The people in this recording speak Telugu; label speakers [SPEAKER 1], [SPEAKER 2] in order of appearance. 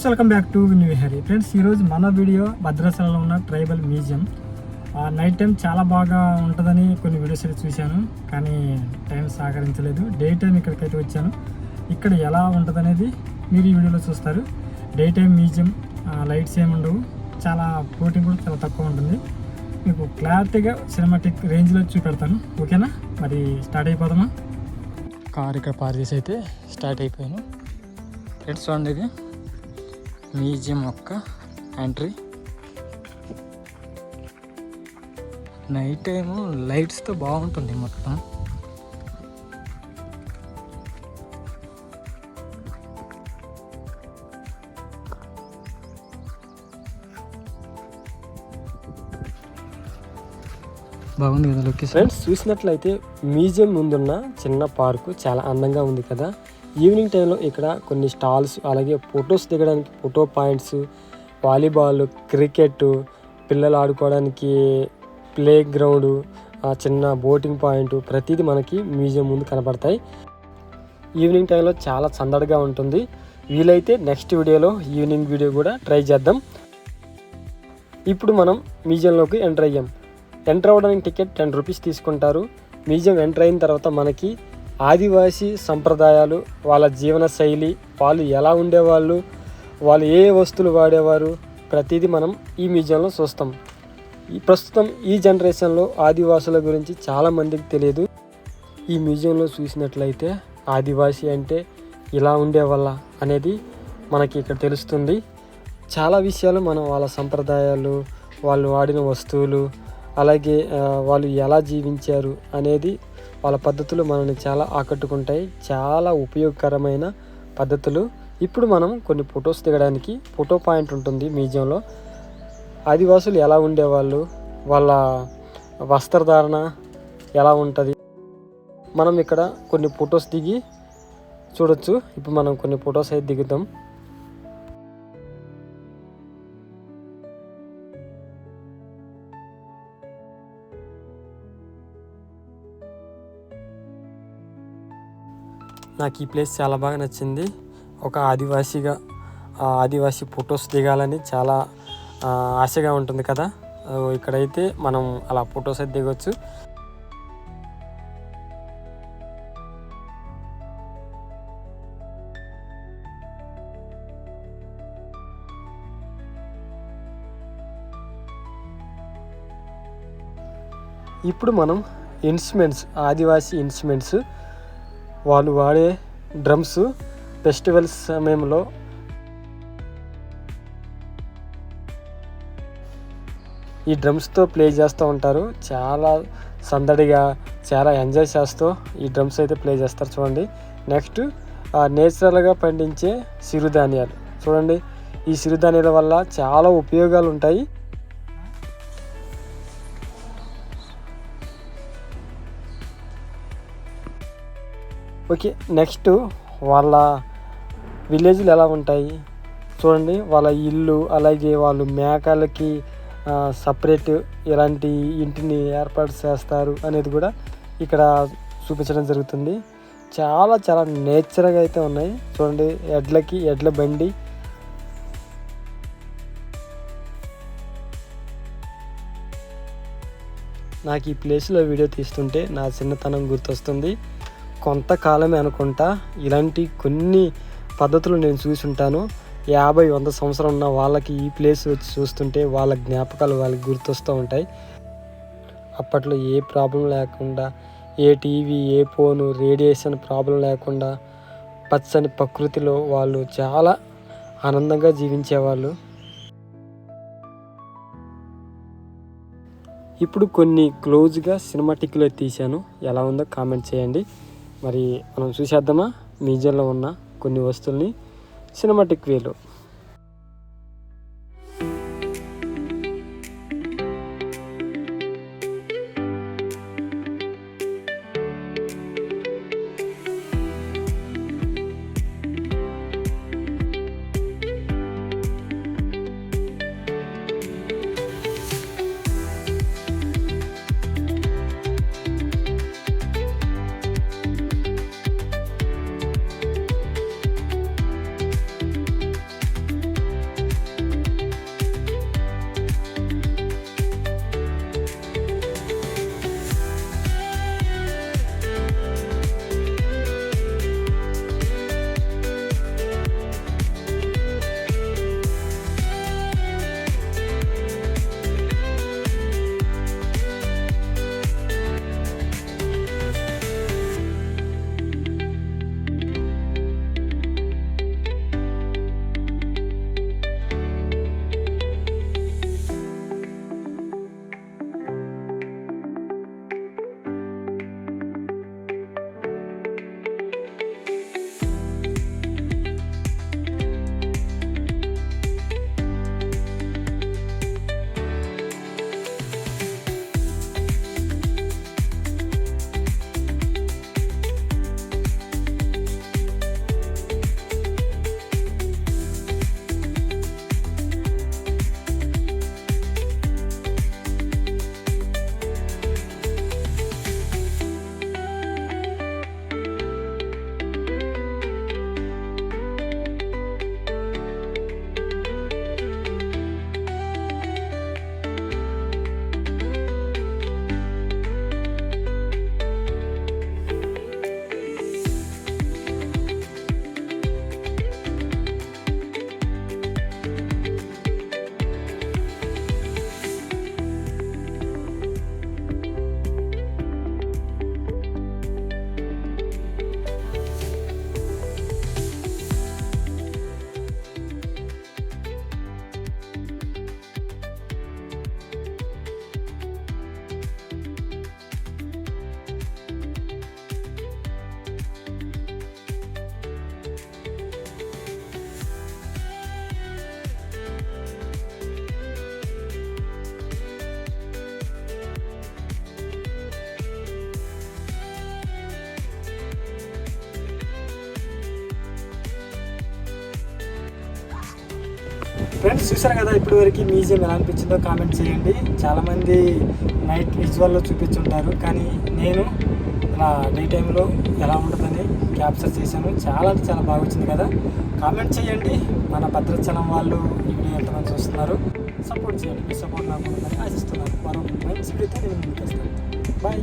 [SPEAKER 1] Friends, welcome back to new Hari. Friends, ఈరోజు మన వీడియో భద్రాచలంలో ఉన్న ట్రైబల్ మ్యూజియం. నైట్ టైం చాలా బాగా ఉంటుందని కొన్ని వీడియోస్ అయితే చూశాను, కానీ టైం సహకరించలేదు. డే టైం ఇక్కడికైతే వచ్చాను. ఇక్కడ ఎలా ఉంటుంది అనేది మీరు ఈ వీడియోలో చూస్తారు. డే టైం మ్యూజియం, లైట్స్ ఏమి ఉండవు, చాలా ప్రోటీన్ కూడా చాలా తక్కువ ఉంటుంది. మీకు క్లారిటీగా సినిమాటిక్ రేంజ్లో చూపెడతాను. ఓకేనా? మరి స్టార్ట్ అయిపోదామా? కార్ ఇక్కడ పార్క్ చేసి అయితే స్టార్ట్ అయిపోయాను. ఫ్రెండ్స్, చూడండి, ఇది మ్యూజియం యొక్క ఎంట్రీ. నైట్ టైము లైట్స్తో బాగుంటుంది మొత్తం. బాగుంది కదా లొకేషన్.
[SPEAKER 2] ఫ్రెండ్స్, చూసినట్లయితే మ్యూజియం ముందున్న చిన్న పార్కు చాలా అందంగా ఉంది కదా. ఈవినింగ్ టైంలో ఇక్కడ కొన్ని స్టాల్స్, అలాగే ఫొటోస్ దిగడానికి ఫోటో పాయింట్స్, వాలీబాల్, క్రికెట్, పిల్లలు ఆడుకోవడానికి ప్లే గ్రౌండ్, చిన్న బోటింగ్ పాయింట్, ప్రతిదీ మనకి మ్యూజియం ముందు కనపడతాయి. ఈవినింగ్ టైంలో చాలా సందడిగా ఉంటుంది. వీలైతే నెక్స్ట్ వీడియోలో ఈవినింగ్ వీడియో కూడా ట్రై చేద్దాం. ఇప్పుడు మనం మ్యూజియంలోకి ఎంటర్ అయ్యాం. ఎంటర్ అవ్వడానికి టికెట్ 10 రూపీస్ తీసుకుంటారు. మ్యూజియం ఎంటర్ అయిన తర్వాత మనకి ఆదివాసీ సంప్రదాయాలు, వాళ్ళ జీవన శైలి, వాళ్ళు ఎలా ఉండేవాళ్ళు, వాళ్ళు ఏ వస్తువులు వాడేవారు, ప్రతిదీ మనం ఈ మ్యూజియంలో చూస్తాం. ప్రస్తుతం ఈ జనరేషన్లో ఆదివాసుల గురించి చాలామందికి తెలియదు. ఈ మ్యూజియంలో చూసినట్లయితే ఆదివాసీ అంటే ఇలా ఉండేవాళ్ళ అనేది మనకి ఇక్కడ తెలుస్తుంది. చాలా విషయాలు మనం వాళ్ళ సంప్రదాయాలు, వాళ్ళు వాడిన వస్తువులు, అలాగే వాళ్ళు ఎలా జీవించారు అనేది, వాళ్ళ పద్ధతులు మనల్ని చాలా ఆకట్టుకుంటాయి. చాలా ఉపయోగకరమైన పద్ధతులు. ఇప్పుడు మనం కొన్ని ఫొటోస్ దిగడానికి ఫోటో పాయింట్ ఉంటుంది మ్యూజియంలో. ఆదివాసులు ఎలా ఉండేవాళ్ళు, వాళ్ళ వస్త్రధారణ ఎలా ఉంటుంది, మనం ఇక్కడ కొన్ని ఫొటోస్ దిగి చూడొచ్చు. ఇప్పుడు మనం కొన్ని ఫొటోస్ అయితే దిగుతాం. నాకు ఈ ప్లేస్ చాలా బాగా నచ్చింది. ఒక ఆదివాసీగా ఆదివాసీ ఫొటోస్ దిగాలని చాలా ఆశగా ఉంటుంది కదా. ఇక్కడైతే మనం అలా ఫొటోస్ అయితే దిగొచ్చు. ఇప్పుడు మనం ఆదివాసీ ఇన్స్ట్రుమెంట్స్, వాళ్ళు వాడే డ్రమ్స్ ఫెస్టివల్స్ సమయంలో ఈ డ్రమ్స్తో ప్లే చేస్తూ ఉంటారు. చాలా సందడిగా, చాలా ఎంజాయ్ చేస్తూ ఈ డ్రమ్స్ అయితే ప్లే చేస్తారు. చూడండి. నెక్స్ట్, నేచురల్గా పండించే సిరుధాన్యాలు. చూడండి, ఈ సిరుధాన్యాల వల్ల చాలా ఉపయోగాలు ఉంటాయి. ఓకే, నెక్స్ట్ వాళ్ళ విలేజ్లు ఎలా ఉంటాయి చూడండి. వాళ్ళ ఇల్లు, అలాగే వాళ్ళు మేకలకి సపరేట్ ఎలాంటి ఇంటిని ఏర్పాటు చేస్తారు అనేది కూడా ఇక్కడ చూపించడం జరుగుతుంది. చాలా చాలా నేచర్గా అయితే ఉన్నాయి. చూడండి, ఎడ్ల బండి. నాకు ఈ ప్లేస్లో వీడియో తీస్తుంటే నా చిన్నతనం గుర్తొస్తుంది. కొంతకాలమే అనుకుంటా ఇలాంటి కొన్ని పద్ధతులు నేను చూసి ఉంటాను. 50-100 సంవత్సరం ఉన్న వాళ్ళకి ఈ ప్లేస్ వచ్చి చూస్తుంటే వాళ్ళ జ్ఞాపకాలు వాళ్ళకి గుర్తొస్తూ ఉంటాయి. అప్పట్లో ఏ ప్రాబ్లం లేకుండా, ఏ టీవీ, ఏ ఫోను, రేడియేషన్ ప్రాబ్లం లేకుండా పచ్చని ప్రకృతిలో వాళ్ళు చాలా ఆనందంగా జీవించేవాళ్ళు. ఇప్పుడు కొన్ని క్లోజ్గా సినిమాటిక్లో తీశాను. ఎలా ఉందో కామెంట్ చేయండి. మరి మనం చూసేద్దామా మ్యూజియంలో ఉన్న కొన్ని వస్తువుల్ని సినిమాటిక్ వేలో.
[SPEAKER 1] ఫ్రెండ్స్ చూసారు కదా ఇప్పటి వరకు మ్యూజియం ఎలా అనిపించిందో కామెంట్ చేయండి. చాలామంది నైట్ విజువల్లో చూపించుంటారు, కానీ నేను ఇలా డే టైంలో ఎలా ఉంటుందని క్యాప్చర్ చేశాను. చాలా అంటే చాలా బాగా వచ్చింది కదా. కామెంట్ చేయండి. మన భద్రాచలం వాళ్ళు ఈ వీడియో ఎంతమంది చూస్తున్నారు, సపోర్ట్ చేయండి. మీ సపోర్ట్ నాకు ఉంటుందని ఆశిస్తున్నాను. మరో మంచి వీడియోతో నేను ముందుకు వస్తాను. బాయ్.